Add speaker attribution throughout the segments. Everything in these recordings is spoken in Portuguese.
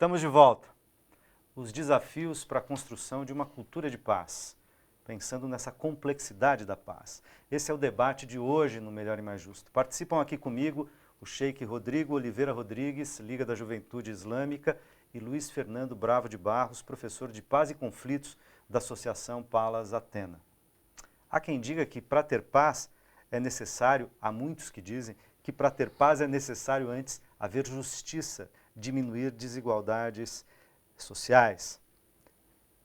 Speaker 1: Estamos de volta. Os desafios para a construção de uma cultura de paz, pensando nessa complexidade da paz. Esse é o debate de hoje no Melhor e Mais Justo. Participam aqui comigo o Sheik Rodrigo Oliveira Rodrigues, Liga da Juventude Islâmica, e Luiz Fernando Bravo de Barros, professor de Paz e Conflitos da Associação Palas Atena. Há quem diga que para ter paz é necessário, há muitos que dizem, que para ter paz é necessário antes haver justiça, diminuir desigualdades sociais.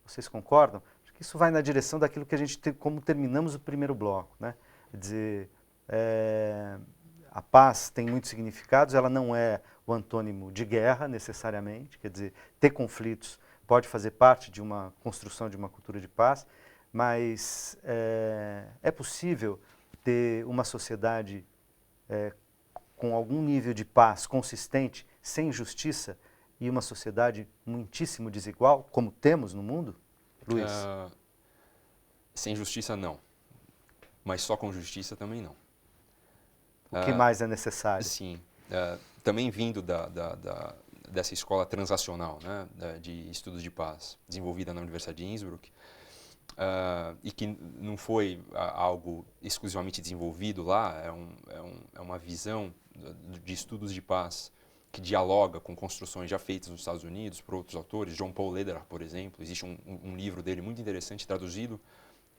Speaker 1: Vocês concordam? Acho que isso vai na direção daquilo que a gente, como terminamos o primeiro bloco, né? Quer dizer, a paz tem muitos significados, ela não é o antônimo de guerra, necessariamente, quer dizer, ter conflitos pode fazer parte de uma construção de uma cultura de paz, mas é possível ter uma sociedade com algum nível de paz consistente, sem justiça, e uma sociedade muitíssimo desigual, como temos no mundo? Luiz?
Speaker 2: Sem justiça, não. Mas só com justiça também não.
Speaker 1: O que mais é necessário?
Speaker 2: Sim. Também vindo dessa escola transacional, né, de estudos de paz, desenvolvida na Universidade de Innsbruck, e que não foi algo exclusivamente desenvolvido lá, é uma visão de estudos de paz que dialoga com construções já feitas nos Estados Unidos por outros autores. John Paul Lederach, por exemplo, existe um livro dele muito interessante, traduzido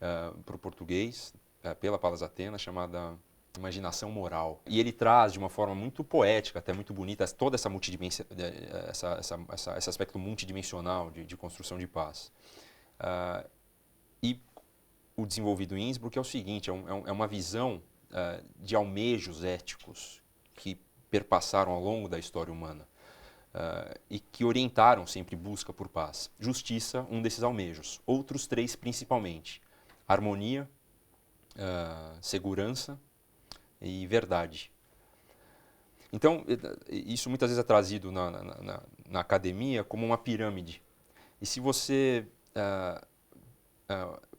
Speaker 2: para o português, pela Palas Atena, chamada Imaginação Moral. E ele traz de uma forma muito poética, até muito bonita, toda essa esse aspecto multidimensional de construção de paz. E o desenvolvido em Innsbruck é o seguinte, é uma visão de almejos éticos que perpassaram ao longo da história humana e que orientaram sempre busca por paz. Justiça, um desses almejos. Outros três principalmente. Harmonia, segurança e verdade. Então, isso muitas vezes é trazido na academia como uma pirâmide. E se você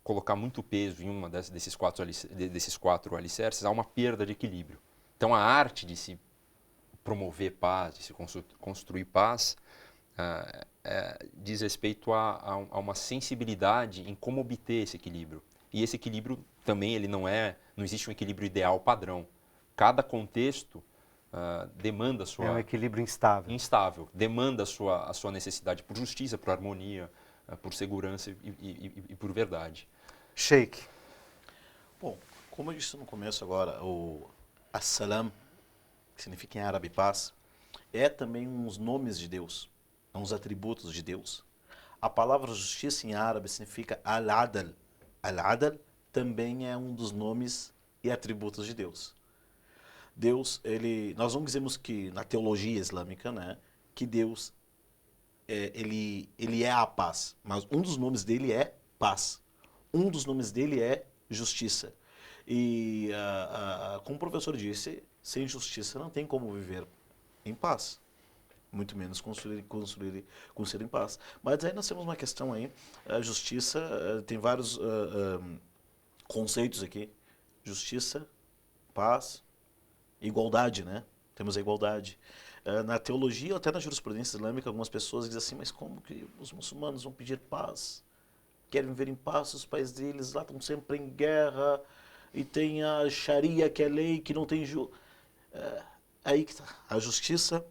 Speaker 2: colocar muito peso em uma desses quatro alicerces, há uma perda de equilíbrio. Então, a arte de se promover paz, de se construir paz, diz respeito a uma sensibilidade em como obter esse equilíbrio. E esse equilíbrio também não existe um equilíbrio ideal padrão. Cada contexto demanda a sua...
Speaker 1: É um equilíbrio instável.
Speaker 2: Instável. Demanda a sua necessidade por justiça, por harmonia, por segurança e por verdade.
Speaker 1: Sheik.
Speaker 3: Bom, como eu disse no começo agora, o As-Salam, que significa em árabe paz, é também uns nomes de Deus, uns atributos de Deus. A palavra justiça em árabe significa Al-Adal. Al-Adal também é um dos nomes e atributos de Deus. Deus, nós não dizemos que na teologia islâmica, né, que Deus ele é a paz, mas um dos nomes dele é paz. Um dos nomes dele é justiça. E como o professor disse, sem justiça não tem como viver em paz. Muito menos construir em paz. Mas aí nós temos uma questão aí, a justiça tem vários conceitos aqui. Justiça, paz, igualdade, né? Temos a igualdade. Na teologia, ou até na jurisprudência islâmica, algumas pessoas dizem assim, mas como que os muçulmanos vão pedir paz? Querem viver em paz, os pais deles lá estão sempre em guerra, e tem a Sharia, que é lei, que não tem aí que está. A justiça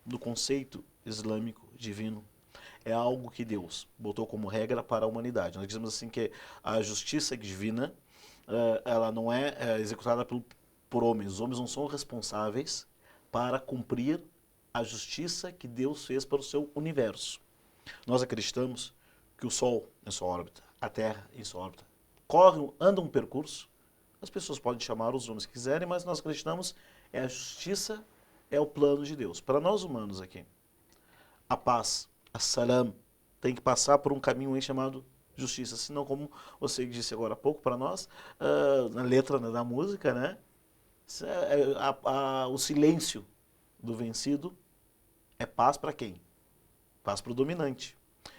Speaker 3: do conceito islâmico divino é algo que Deus botou como regra para a humanidade. Nós dizemos assim que a justiça divina ela não é executada por homens. Os homens não são responsáveis para cumprir a justiça que Deus fez para o seu universo. Nós acreditamos que o Sol em sua órbita, a Terra em sua órbita, anda um percurso. As pessoas podem chamar os nomes que quiserem, mas nós acreditamos que a justiça é o plano de Deus. Para nós humanos aqui, a paz, a salam, tem que passar por um caminho aí chamado justiça. Senão, como você disse agora há pouco para nós, na letra da música, né, o silêncio do vencido é paz para quem? Paz para o dominante.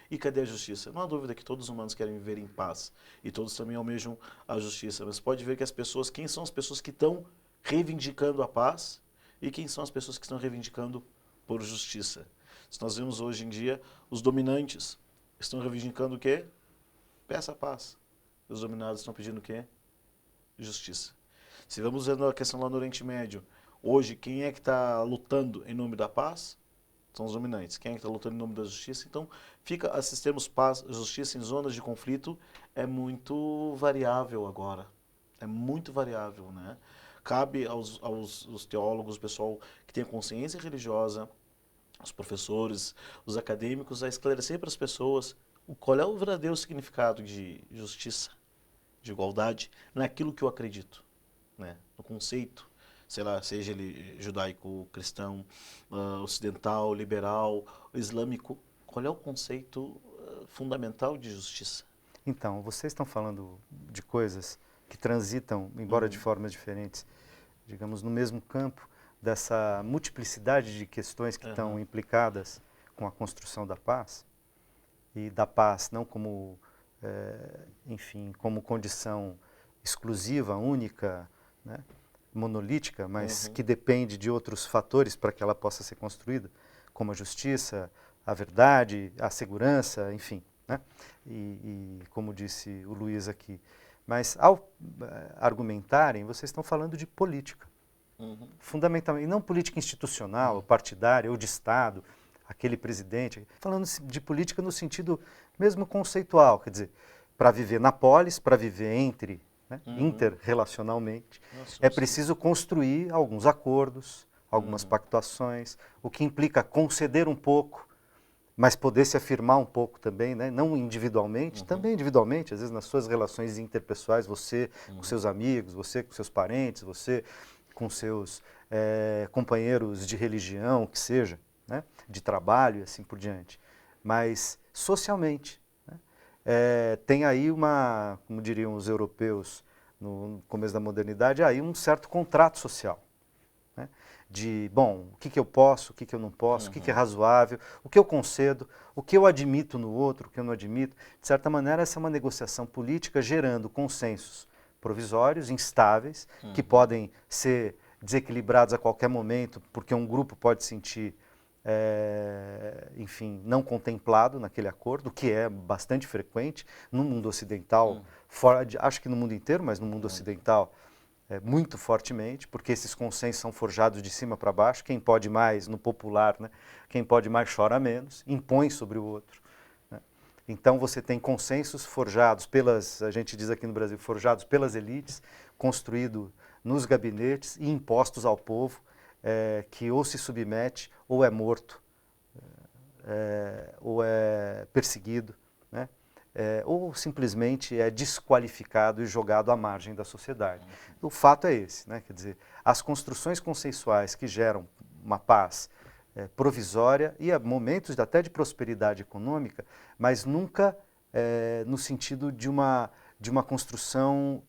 Speaker 3: E cadê a justiça? Não há dúvida que todos os humanos querem viver em paz. E todos também almejam a justiça. Mas pode ver que quem são as pessoas que estão reivindicando a paz e quem são as pessoas que estão reivindicando por justiça. Se nós vemos hoje em dia, os dominantes estão reivindicando o quê? Peça a paz. Os dominados estão pedindo o quê? Justiça. Se vamos vendo a questão lá no Oriente Médio, hoje, quem é que está lutando em nome da paz? São os dominantes. Quem é que está lutando em nome da justiça? Então, fica esses termos paz, justiça em zonas de conflito é muito variável agora. É muito variável, né? Cabe aos teólogos, o pessoal que tem consciência religiosa, os professores, os acadêmicos, a esclarecer para as pessoas qual é o verdadeiro significado de justiça, de igualdade, naquilo que eu acredito, né? No conceito, sei lá, seja ele judaico, cristão, ocidental, liberal, islâmico, qual é o conceito fundamental de justiça?
Speaker 1: Então, vocês estão falando de coisas que transitam, embora de formas diferentes, digamos, no mesmo campo, dessa multiplicidade de questões que estão implicadas com a construção da paz, e da paz não como, enfim, como condição exclusiva, única, né, monolítica, mas que depende de outros fatores para que ela possa ser construída, como a justiça, a verdade, a segurança, enfim, né? E como disse o Luiz aqui. Mas ao argumentarem, vocês estão falando de política. Fundamentalmente, não política institucional, partidária ou de Estado, aquele presidente, falando de política no sentido mesmo conceitual, quer dizer, para viver na polis, para viver entre, né, interrelacionalmente, é preciso construir alguns acordos, algumas pactuações, o que implica conceder um pouco, mas poder se afirmar um pouco também, né? Não individualmente, também individualmente, às vezes nas suas relações interpessoais, você com seus amigos, você com seus parentes, você com seus companheiros de religião, que seja, né? De trabalho e assim por diante. Mas socialmente, né? Tem aí uma, como diriam os europeus no começo da modernidade, aí um certo contrato social. Né? De, bom, o que eu posso, o que eu não posso, o que é razoável, o que eu concedo, o que eu admito no outro, o que eu não admito. De certa maneira, essa é uma negociação política gerando consensos provisórios, instáveis, que podem ser desequilibrados a qualquer momento, porque um grupo pode sentir, enfim, não contemplado naquele acordo, o que é bastante frequente no mundo ocidental, acho que no mundo inteiro, mas no mundo ocidental, muito fortemente, porque esses consensos são forjados de cima para baixo. Quem pode mais, no popular, né? Quem pode mais chora menos, impõe sobre o outro. Né? Então você tem consensos forjados pelas, a gente diz aqui no Brasil, forjados pelas elites, construídos nos gabinetes e impostos ao povo, que ou se submete, ou é morto, ou é perseguido, né? Ou simplesmente é desqualificado e jogado à margem da sociedade. O fato é esse, né? Quer dizer, as construções consensuais que geram uma paz provisória e momentos até de prosperidade econômica, mas nunca no sentido de uma construção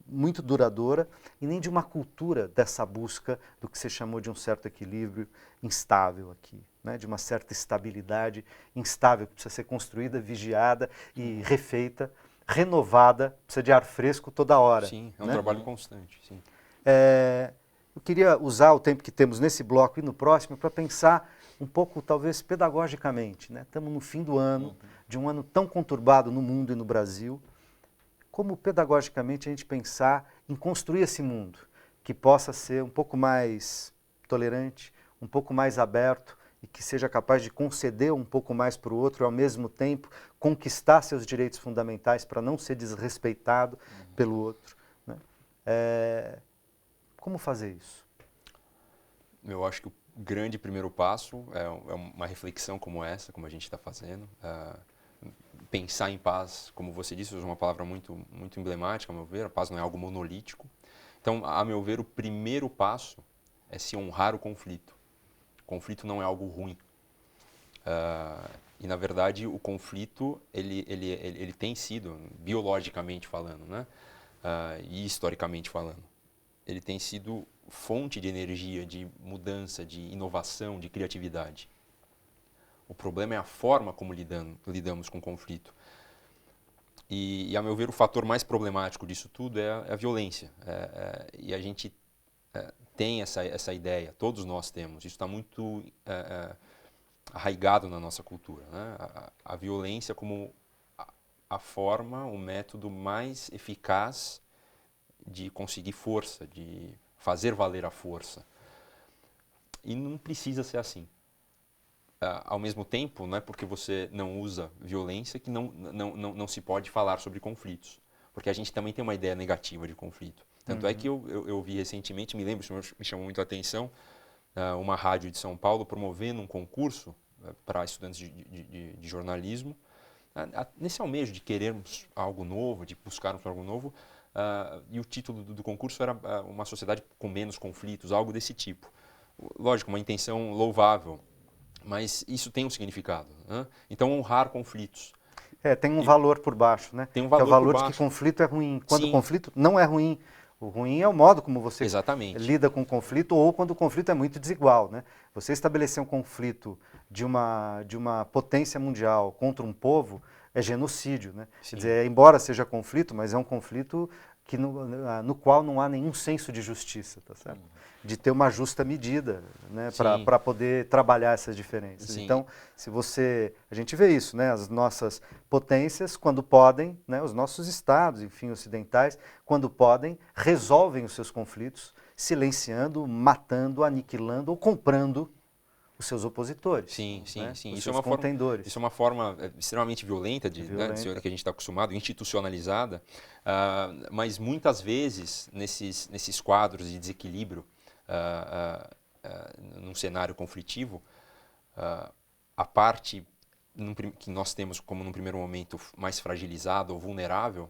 Speaker 1: muito duradoura e nem de uma cultura dessa busca do que você chamou de um certo equilíbrio instável aqui, né? De uma certa estabilidade instável que precisa ser construída, vigiada e refeita, renovada, precisa de ar fresco toda hora.
Speaker 2: Sim, é um
Speaker 1: né?
Speaker 2: trabalho constante. Sim.
Speaker 1: Eu queria usar o tempo que temos nesse bloco e no próximo para pensar um pouco, talvez, pedagogicamente. Né? Estamos no fim do ano, de um ano tão conturbado no mundo e no Brasil. Como pedagogicamente a gente pensar em construir esse mundo que possa ser um pouco mais tolerante, um pouco mais aberto e que seja capaz de conceder um pouco mais para o outro e ao mesmo tempo conquistar seus direitos fundamentais para não ser desrespeitado pelo outro. Né? Como fazer isso?
Speaker 2: Eu acho que o grande primeiro passo é uma reflexão como essa, como a gente está fazendo. Pensar em paz, como você disse, é uma palavra muito emblemática, a meu ver. A paz não é algo monolítico. Então, a meu ver, o primeiro passo é se honrar o conflito. O conflito não é algo ruim. E, na verdade, o conflito, ele tem sido, biologicamente falando, né? E historicamente falando, ele tem sido fonte de energia, de mudança, de inovação, de criatividade. O problema é a forma como lidamos com o conflito. E, a meu ver, o fator mais problemático disso tudo é a violência. E a gente tem essa ideia, todos nós temos. Isso está muito arraigado na nossa cultura, né? A violência como a forma, o método mais eficaz de conseguir força, de fazer valer a força. E não precisa ser assim. Ao mesmo tempo, não é porque você não usa violência que não se pode falar sobre conflitos. Porque a gente também tem uma ideia negativa de conflito. Tanto é que eu vi recentemente, me lembro, isso me chamou muito a atenção, uma rádio de São Paulo promovendo um concurso para estudantes de jornalismo, nesse almejo de querermos algo novo, de buscarmos algo novo, e o título do concurso era uma sociedade com menos conflitos, algo desse tipo. Lógico, uma intenção louvável, mas isso tem um significado, né? Então, honrar conflitos.
Speaker 1: Tem um valor por baixo, né?
Speaker 2: Tem um
Speaker 1: Que é
Speaker 2: valor
Speaker 1: o valor
Speaker 2: por
Speaker 1: de
Speaker 2: baixo.
Speaker 1: que conflito é ruim. Quando o
Speaker 2: Sim.
Speaker 1: conflito não é ruim. O ruim é o modo como você
Speaker 2: Exatamente.
Speaker 1: lida com o conflito ou quando o conflito é muito desigual, né? Você estabelecer um conflito de uma potência mundial contra um povo é genocídio, né?
Speaker 2: Sim.
Speaker 1: Quer dizer, embora seja conflito, mas é um conflito que no qual não há nenhum senso de justiça, tá certo? De ter uma justa medida, né, para poder trabalhar essas diferenças.
Speaker 2: Sim.
Speaker 1: Então, a gente vê isso, né, as nossas potências, quando podem, né, os nossos estados, enfim, ocidentais, quando podem, resolvem os seus conflitos, silenciando, matando, aniquilando ou comprando os seus opositores.
Speaker 2: Sim, sim,
Speaker 1: né,
Speaker 2: sim.
Speaker 1: os
Speaker 2: Isso é
Speaker 1: seus
Speaker 2: uma
Speaker 1: contendores.
Speaker 2: Isso é uma forma extremamente violenta, que a gente está acostumado, institucionalizada, mas muitas vezes nesses quadros de desequilíbrio, num cenário conflitivo, a parte que nós temos como num primeiro momento mais fragilizada ou vulnerável,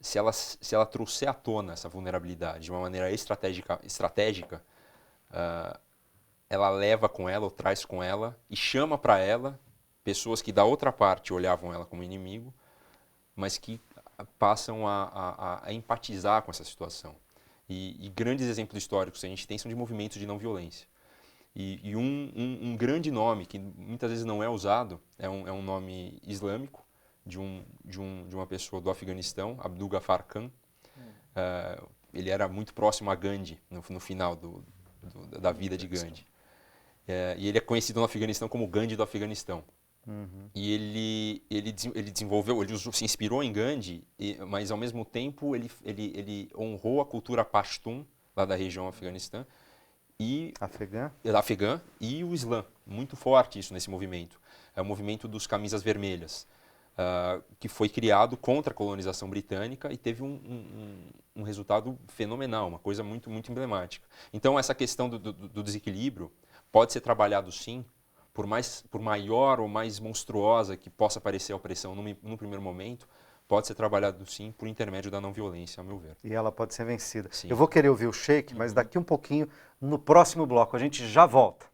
Speaker 2: se ela trouxer à tona essa vulnerabilidade de uma maneira estratégica, ela leva com ela ou traz com ela e chama para ela pessoas que da outra parte olhavam ela como inimigo, mas que passam a empatizar com essa situação. E grandes exemplos históricos que a gente tem são de movimentos de não violência. E um grande nome que muitas vezes não é usado é um nome islâmico de uma pessoa do Afeganistão, Abdul Ghaffar Khan. Ele era muito próximo a Gandhi no final da vida de Gandhi. E ele é conhecido no Afeganistão como Gandhi do Afeganistão. E ele desenvolveu, ele se inspirou em Gandhi, mas ao mesmo tempo ele honrou a cultura Pashtun, lá da região Afeganistã, e afegã e o Islã. Muito forte isso nesse movimento. É o movimento dos camisas vermelhas, que foi criado contra a colonização britânica e teve um resultado fenomenal, uma coisa muito, muito emblemática. Então essa questão do desequilíbrio pode ser trabalhado sim, por maior ou mais monstruosa que possa parecer a opressão num primeiro momento, pode ser trabalhado sim por intermédio da não violência, ao meu ver.
Speaker 1: E ela pode ser vencida.
Speaker 2: Sim.
Speaker 1: Eu vou querer ouvir o Sheikh, mas daqui um pouquinho, no próximo bloco, a gente já volta.